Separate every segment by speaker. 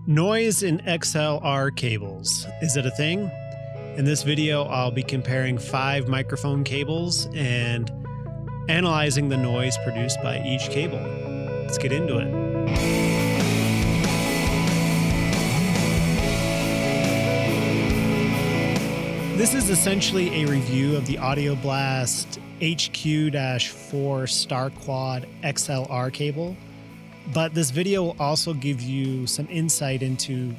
Speaker 1: Noise in XLR cables. Is it a thing? In this video, I'll be comparing 5 microphone cables and analyzing the noise produced by each cable. Let's get into it. This is essentially a review of the Audioblast HQ-4 Star Quad XLR cable. But this video will also give you some insight into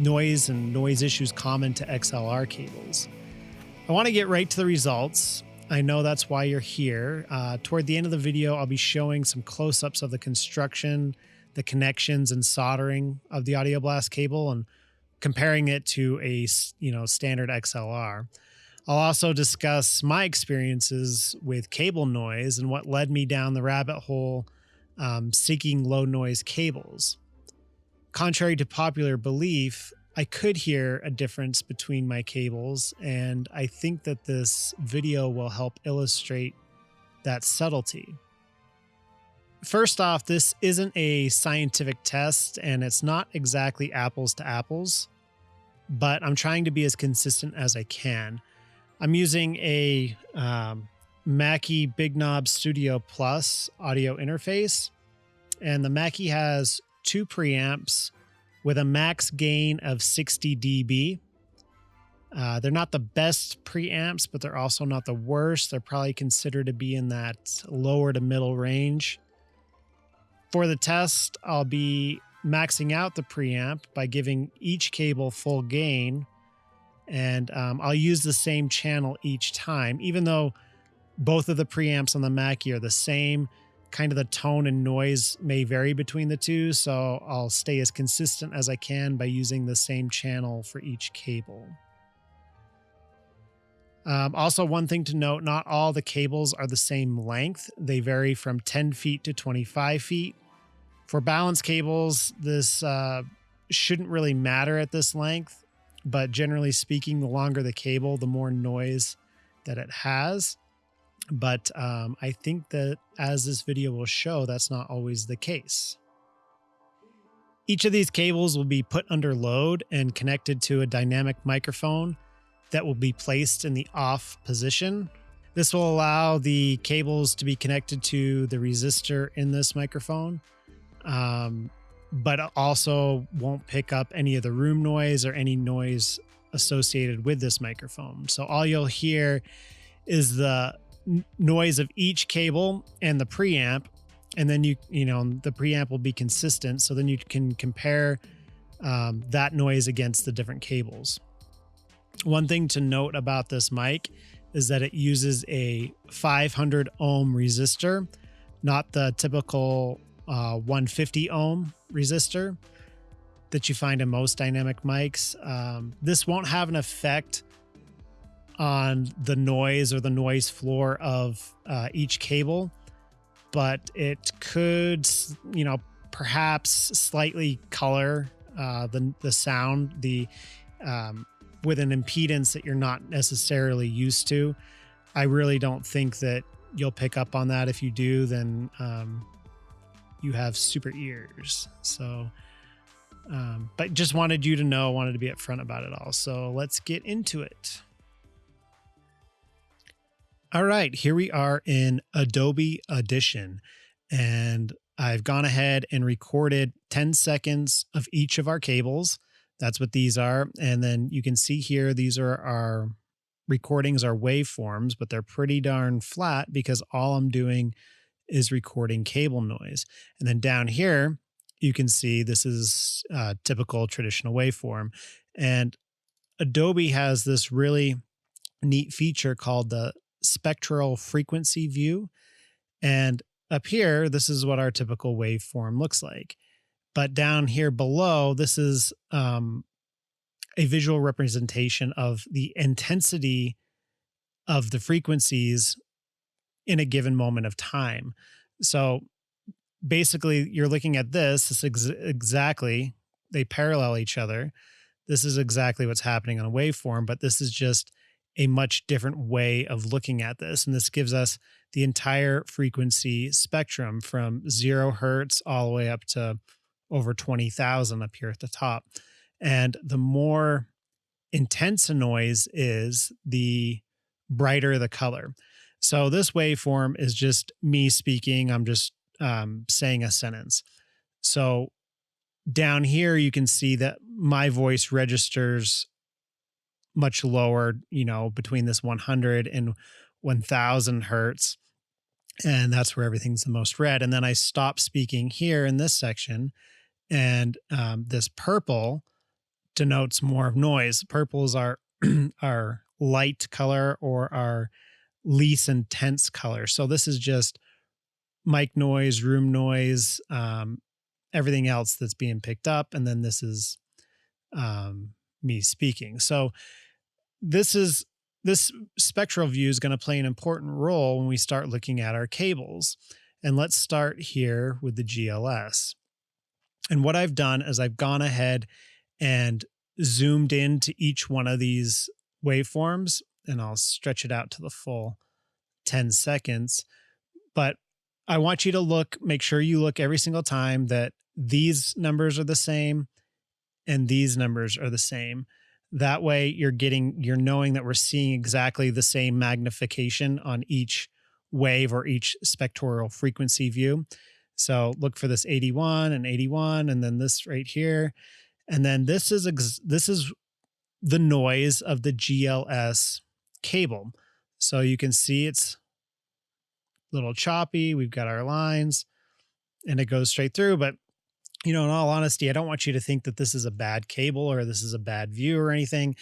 Speaker 1: noise and noise issues common to XLR cables. I want to get right to the results. I know that's why you're here. Toward the end of the video, I'll be showing some close-ups of the construction, the connections and soldering of the Audioblast cable and comparing it to a standard XLR. I'll also discuss my experiences with cable noise and what led me down the rabbit hole seeking low noise cables. Contrary to popular belief, I could hear a difference between my cables, and I think that this video will help illustrate that subtlety. First off, this isn't a scientific test, and it's not exactly apples to apples, but I'm trying to be as consistent as I can. I'm using a Mackie Big Knob Studio Plus audio interface, and the Mackie has 2 preamps with a max gain of 60 dB. They're not the best preamps, but they're also not the worst. They're probably considered to be in that lower to middle range. For the test, I'll be maxing out the preamp by giving each cable full gain, and I'll use the same channel each time, even though both of the preamps on the Mackie are the same. Kind of the tone and noise may vary between the two, so I'll stay as consistent as I can by using the same channel for each cable. Also, one thing to note, not all the cables are the same length. They vary from 10 feet to 25 feet. For balance cables, this shouldn't really matter at this length, but generally speaking, the longer the cable, the more noise that it has. But I think that, as this video will show, that's not always the case. Each of these cables will be put under load and connected to a dynamic microphone that will be placed in the off position. This will allow the cables to be connected to the resistor in this microphone, but also won't pick up any of the room noise or any noise associated with this microphone. So all you'll hear is the noise of each cable and the preamp, and then the preamp will be consistent, so then you can compare that noise against the different cables. One thing to note about this mic is that it uses a 500 ohm resistor, not the typical 150 ohm resistor that you find in most dynamic mics. This won't have an effect on the noise or the noise floor of each cable, but it could, perhaps slightly color the sound with an impedance that you're not necessarily used to. I really don't think that you'll pick up on that. If you do, then you have super ears. So, but just wanted you to know, wanted to be upfront about it all. So let's get into it. All right, here we are in Adobe Audition, and I've gone ahead and recorded 10 seconds of each of our cables. That's what these are. And then you can see here, these are our recordings, our waveforms, but they're pretty darn flat because all I'm doing is recording cable noise. And then down here, you can see this is a typical traditional waveform. And Adobe has this really neat feature called the Spectral frequency view. And up here, this is what our typical waveform looks like. But down here below, this is a visual representation of the intensity of the frequencies in a given moment of time. So basically, you're looking at this exactly, they parallel each other. This is exactly what's happening on a waveform, but this is just a much different way of looking at this. And this gives us the entire frequency spectrum from 0 hertz all the way up to over 20,000 up here at the top. And the more intense a noise is, the brighter the color. So this waveform is just me speaking. I'm just saying a sentence. So down here, you can see that my voice registers much lower, between this 100 and 1000 hertz. And that's where everything's the most red. And then I stop speaking here in this section. And this purple denotes more of noise. Purple is our, our light color, or our least intense color. So this is just mic noise, room noise, everything else that's being picked up. And then this is me speaking. So this spectral view is going to play an important role when we start looking at our cables. And let's start here with the GLS. And what I've done is I've gone ahead and zoomed into each one of these waveforms, and I'll stretch it out to the full 10 seconds. But I want you to make sure you look every single time that these numbers are the same and these numbers are the same. That way you're knowing that we're seeing exactly the same magnification on each wave or each spectral frequency view. So look for this 81 and 81, and then this right here. And then this is the noise of the GLS cable. So you can see it's a little choppy. We've got our lines and it goes straight through. But, in all honesty, I don't want you to think that this is a bad cable or this is a bad view or anything.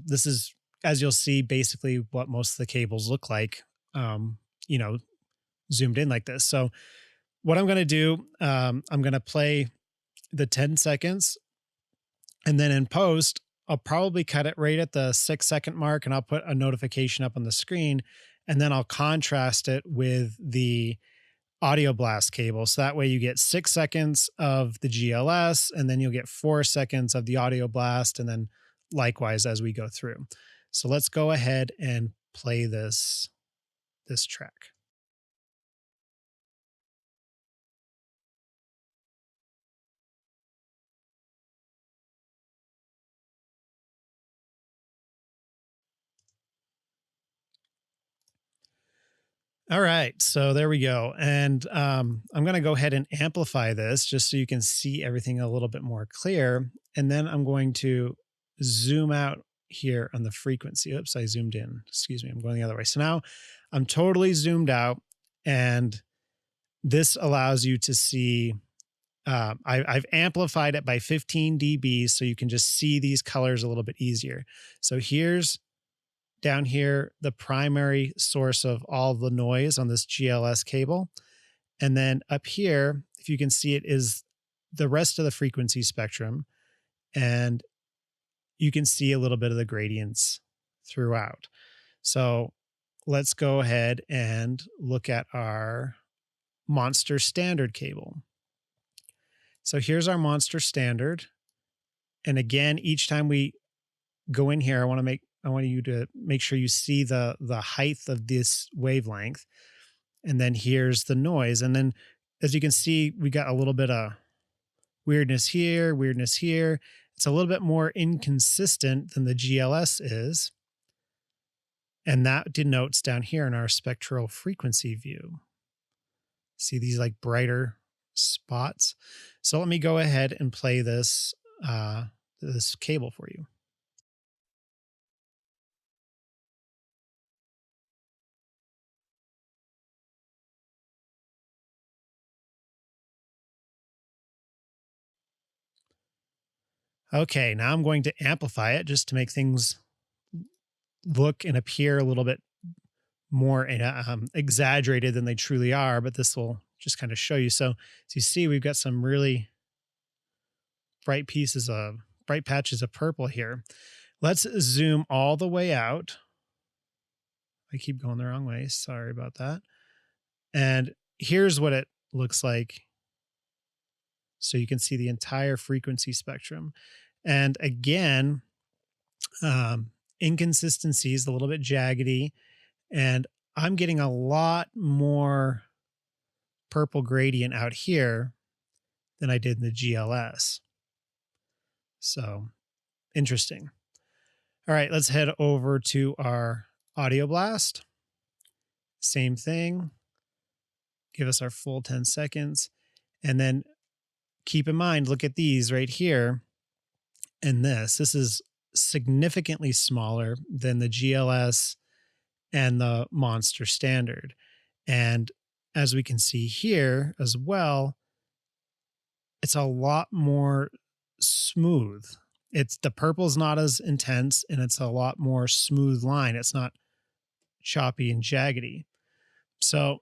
Speaker 1: This is, as you'll see, basically what most of the cables look like, zoomed in like this. So what I'm going to do, I'm going to play the 10 seconds, and then in post, I'll probably cut it right at the 6-second mark, and I'll put a notification up on the screen, and then I'll contrast it with the Audioblast cable. So that way you get 6 seconds of the GLS, and then you'll get 4 seconds of the Audioblast, and then likewise as we go through. So let's go ahead and play this track. All right, so there we go. And I'm going to go ahead and amplify this just so you can see everything a little bit more clear. And then I'm going to zoom out here on the frequency. Oops, I zoomed in. Excuse me, I'm going the other way. So now I'm totally zoomed out, and this allows you to see, I've amplified it by 15 dB so you can just see these colors a little bit easier. So here's down here, the primary source of all the noise on this GLS cable. And then up here, if you can see it, is the rest of the frequency spectrum. And you can see a little bit of the gradients throughout. So let's go ahead and look at our Monster Standard cable. So here's our Monster Standard. And again, each time we go in here, I want you to make sure you see the height of this wavelength. And then here's the noise. And then as you can see, we got a little bit of weirdness here, weirdness here. It's a little bit more inconsistent than the GLS is. And that denotes down here in our spectral frequency view. See these like brighter spots? So let me go ahead and play this cable for you. Okay, now I'm going to amplify it just to make things look and appear a little bit more exaggerated than they truly are, but this will just kind of show you. So as you see, we've got some really bright patches of purple here. Let's zoom all the way out. I keep going the wrong way. Sorry about that. And here's what it looks like. So you can see the entire frequency spectrum. And again, inconsistencies, a little bit jaggedy, and I'm getting a lot more purple gradient out here than I did in the GLS. So interesting. All right, let's head over to our Audioblast. Same thing. Give us our full 10 seconds. And then keep in mind, look at these right here. And this is significantly smaller than the GLS and the Monster Standard. And as we can see here as well, it's a lot more smooth. It's the purple's not as intense, and it's a lot more smooth line. It's not choppy and jaggedy. So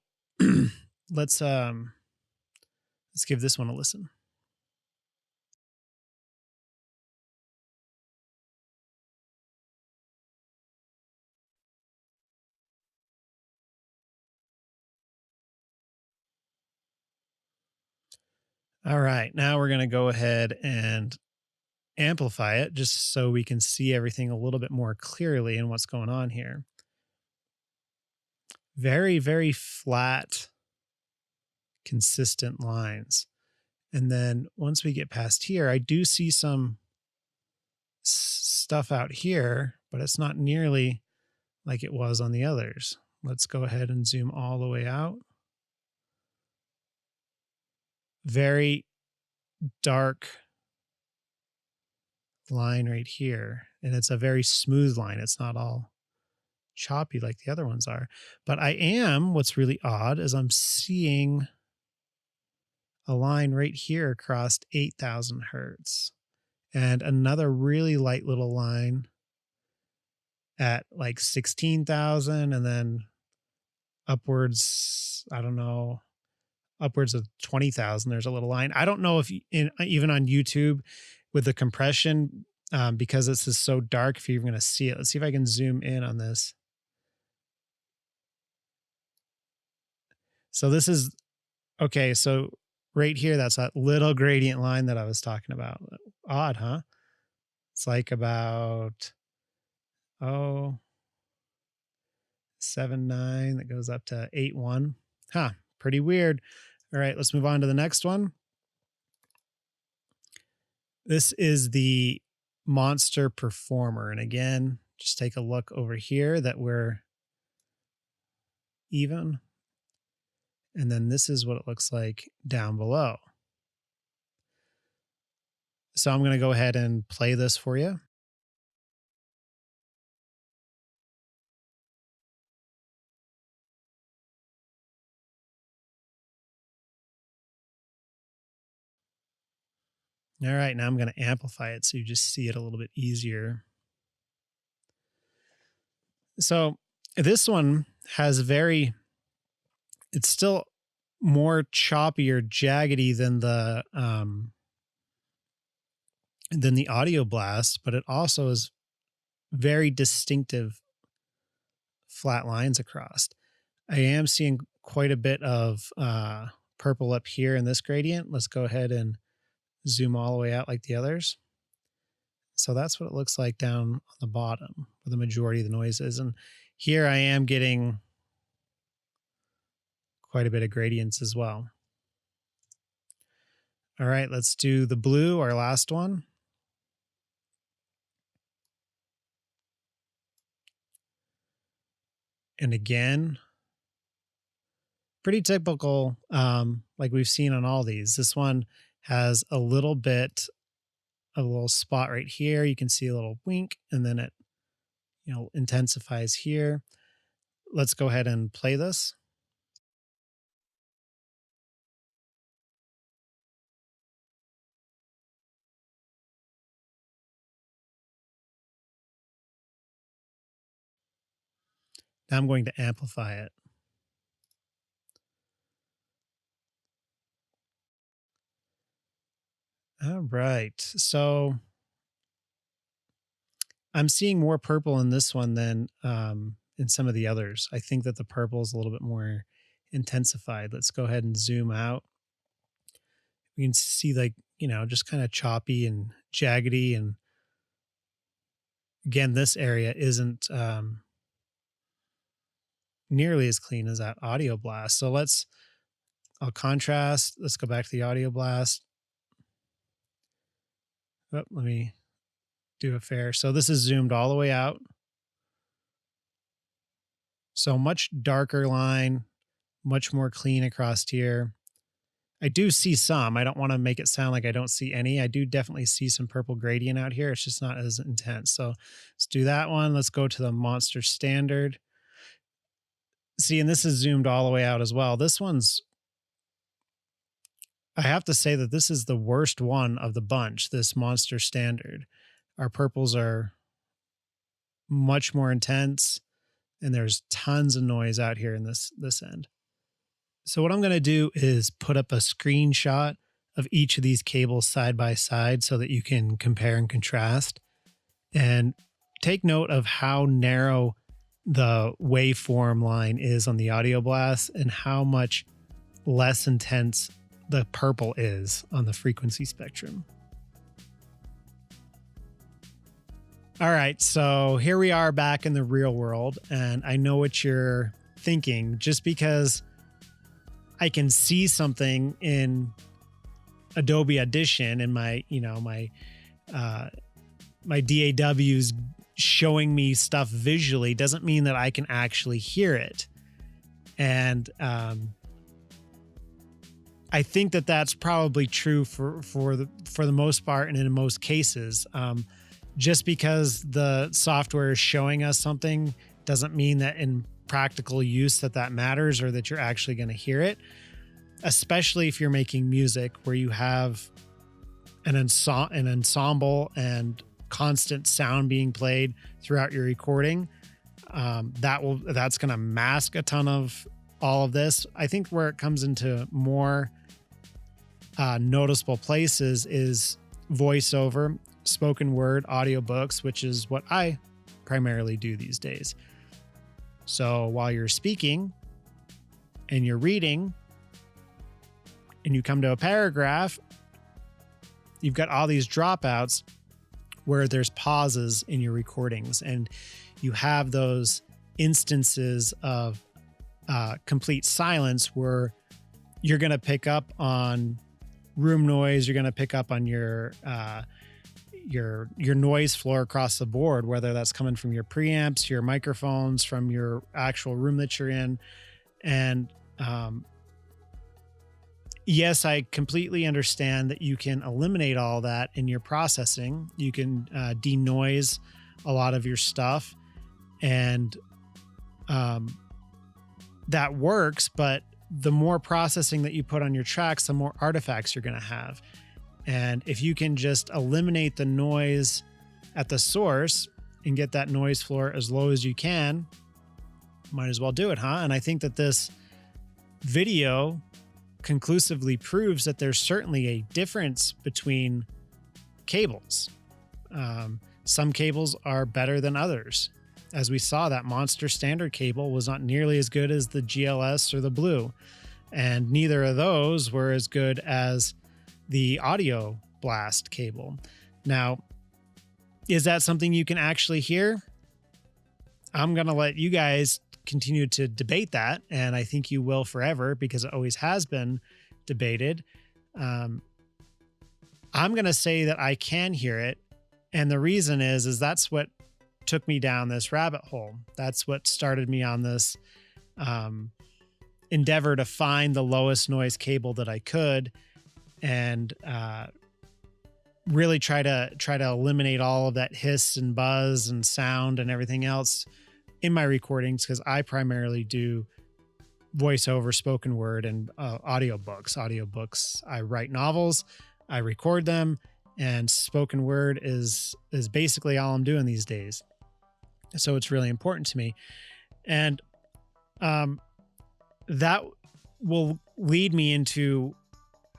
Speaker 1: let's give this one a listen. All right, now we're going to go ahead and amplify it just so we can see everything a little bit more clearly and what's going on here. Very, very flat, consistent lines. And then once we get past here, I do see some stuff out here, but it's not nearly like it was on the others. Let's go ahead and zoom all the way out. Very dark line right here. And it's a very smooth line. It's not all choppy like the other ones are. But what's really odd is I'm seeing a line right here across 8,000 hertz and another really light little line at like 16,000, and then upwards, I don't know, upwards of 20,000. There's a little line. I don't know if even on YouTube with the compression, because this is so dark, if you're even going to see it. Let's see if I can zoom in on this. So this is, okay, so right here, that's that little gradient line that I was talking about. Odd, huh? It's like about, 7.9 that goes up to 8.1. Huh, pretty weird. All right, let's move on to the next one. This is the Monster Performer. And again, just take a look over here that we're even. And then this is what it looks like down below. So I'm going to go ahead and play this for you. All right, now I'm going to amplify it so you just see it a little bit easier. So this one has it's still more choppy or jaggedy than the Audioblast, but it also is very distinctive flat lines across. I am seeing quite a bit of purple up here in this gradient. Let's go ahead and zoom all the way out like the others. So that's what it looks like down on the bottom where the majority of the noise is. And here I am getting quite a bit of gradients as well. All right, let's do the blue, our last one. And again, pretty typical, like we've seen on all these. This one has a little spot right here. You can see a little wink, and then it, intensifies here. Let's go ahead and play this. Now I'm going to amplify it. All right. So I'm seeing more purple in this one than in some of the others. I think that the purple is a little bit more intensified. Let's go ahead and zoom out. We can see just kind of choppy and jaggedy. And again, this area isn't nearly as clean as that Audioblast. So I'll contrast. Let's go back to the Audioblast. Oh, let me do a fair. So this is zoomed all the way out. So much darker line, much more clean across here. I do see some. I don't want to make it sound like I don't see any. I do definitely see some purple gradient out here. It's just not as intense. So let's do that one. Let's go to the monster standard. See, and this is zoomed all the way out as well. This one's, I have to say that this is the worst one of the bunch, this monster standard. Our purples are much more intense, and there's tons of noise out here in this end. So what I'm going to do is put up a screenshot of each of these cables side by side so that you can compare and contrast, and take note of how narrow the waveform line is on the Audioblast and how much less intense the purple is on the frequency spectrum. All right, so here we are back in the real world, and I know what you're thinking. Just because I can see something in Adobe Audition and my DAWs showing me stuff visually doesn't mean that I can actually hear it. And I think that that's probably true for the most part and in most cases. Just because the software is showing us something doesn't mean that in practical use that matters or that you're actually going to hear it, especially if you're making music where you have an ensemble and constant sound being played throughout your recording. That's going to mask a ton of all of this. I think where it comes into more noticeable places is voiceover, spoken word, audiobooks, which is what I primarily do these days. So while you're speaking and you're reading and you come to a paragraph, you've got all these dropouts where there's pauses in your recordings, and you have those instances of complete silence where you're going to pick up on room noise. You're going to pick up on your noise floor across the board, whether that's coming from your preamps, your microphones, from your actual room that you're in. And yes, I completely understand that you can eliminate all that in your processing. You can denoise a lot of your stuff, and that works. But the more processing that you put on your tracks, the more artifacts you're going to have. And if you can just eliminate the noise at the source and get that noise floor as low as you can, might as well do it, huh? And I think that this video conclusively proves that there's certainly a difference between cables. Some cables are better than others. As we saw, that monster standard cable was not nearly as good as the GLS or the Blue, and neither of those were as good as the Audioblast cable. Now, is that something you can actually hear? I'm going to let you guys continue to debate that, and I think you will forever because it always has been debated. I'm going to say that I can hear it, and the reason is that's what took me down this rabbit hole. That's what started me on this endeavor to find the lowest noise cable that I could, and really try to eliminate all of that hiss and buzz and sound and everything else in my recordings, because I primarily do voiceover, spoken word, and audiobooks. Audiobooks, I write novels, I record them, and spoken word is basically all I'm doing these days. So it's really important to me. And that will lead me into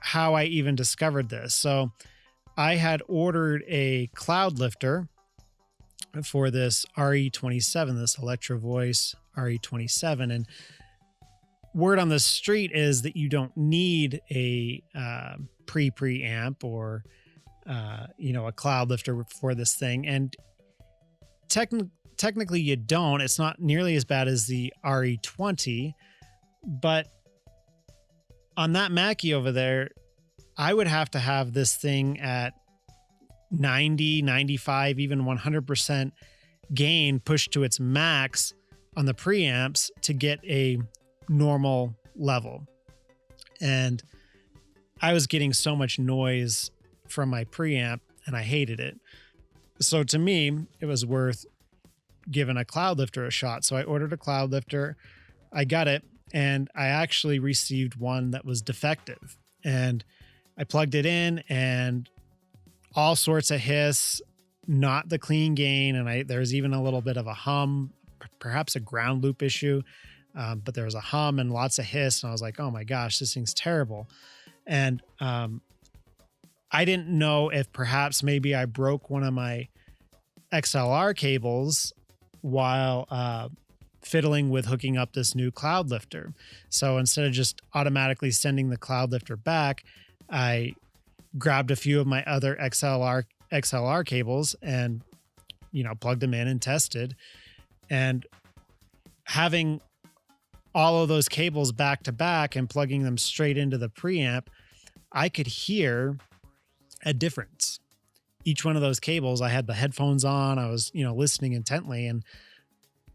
Speaker 1: how I even discovered this. So I had ordered a cloud lifter for this RE27, this Electro Voice RE27. And word on the street is that you don't need a preamp or a cloud lifter for this thing. And technically you don't. It's not nearly as bad as the RE20, but on that Mackie over there, I would have to have this thing at 90, 95, even 100% gain pushed to its max on the preamps to get a normal level. And I was getting so much noise from my preamp and I hated it. So to me, it was worth giving a cloud lifter a shot. So I ordered a cloud lifter. I got it, and I actually received one that was defective. And I plugged it in, and all sorts of hiss, not the clean gain. And there's even a little bit of a hum, perhaps a ground loop issue. But there was a hum and lots of hiss. And I was like, oh my gosh, this thing's terrible. And I didn't know if perhaps maybe I broke one of my XLR cables while fiddling with hooking up this new cloud lifter. So instead of just automatically sending the cloud lifter back, I grabbed a few of my other XLR cables and, plugged them in and tested. And having all of those cables back to back and plugging them straight into the preamp, I could hear a difference. Each one of those cables, I had the headphones on, I was, listening intently, and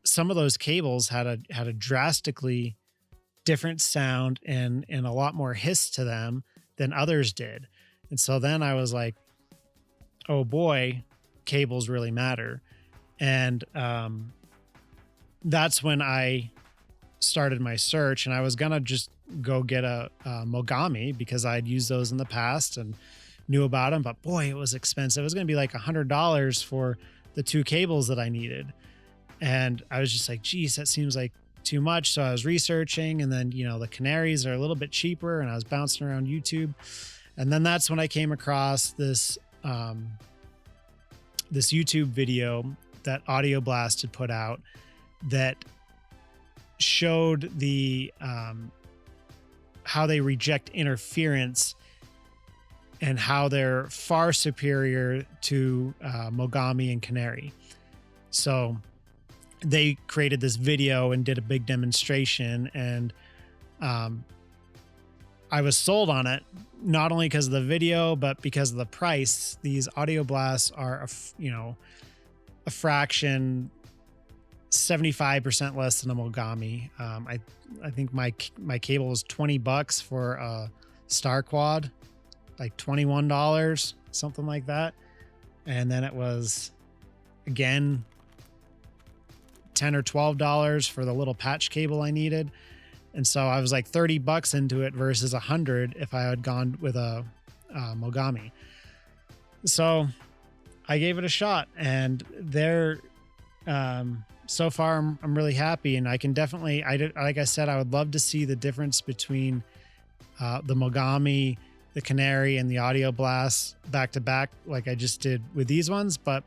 Speaker 1: some of those cables had a drastically different sound and a lot more hiss to them than others did. And so then I was like, oh boy, cables really matter. And that's when I started my search, and I was gonna just go get a Mogami because I'd used those in the past and knew about them, but boy, it was expensive. It was gonna be like $100 for the two cables that I needed. And I was just like, geez, that seems like too much. So I was researching, and then, the Canaries are a little bit cheaper, and I was bouncing around YouTube. And then that's when I came across this YouTube video that Audioblast had put out that showed the how they reject interference and how they're far superior to Mogami and Canary. So they created this video and did a big demonstration, and I was sold on it, not only because of the video, but because of the price. These Audioblasts are, a fraction, 75% less than a Mogami. I think my cable was $20 for a Star Quad, like $21, something like that. And then it was, again, $10 or $12 for the little patch cable I needed. And so I was like $30 into it versus $100 if I had gone with a Mogami. So I gave it a shot, and so far I'm really happy. And I can definitely, like I said, I would love to see the difference between the Mogami, the Canary, and the Audioblast back to back, like I just did with these ones, but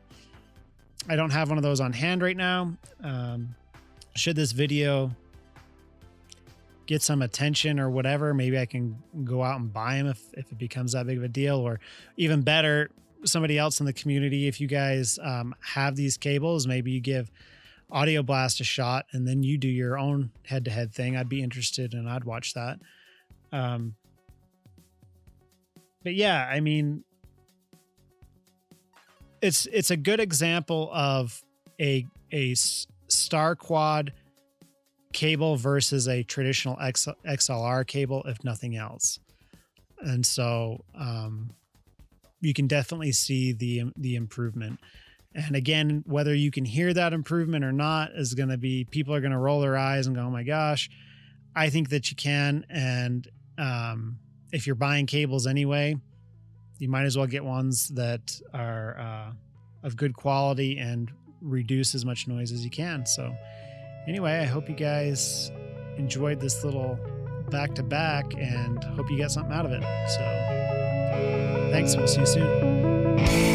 Speaker 1: I don't have one of those on hand right now. Should this video get some attention or whatever, maybe I can go out and buy them if it becomes that big of a deal. Or even better, somebody else in the community, if you guys have these cables, maybe you give Audioblast a shot and then you do your own head-to-head thing. I'd be interested, and I'd watch that. But yeah, I mean, it's a good example of a Star Quad cable versus a traditional XLR cable, if nothing else. And so you can definitely see the improvement. And again, whether you can hear that improvement or not is going to be, people are going to roll their eyes and go, oh my gosh. I think that you can. And if you're buying cables anyway, you might as well get ones that are of good quality and reduce as much noise as you can. So anyway, I hope you guys enjoyed this little back-to-back and hope you got something out of it. So thanks. We'll see you soon.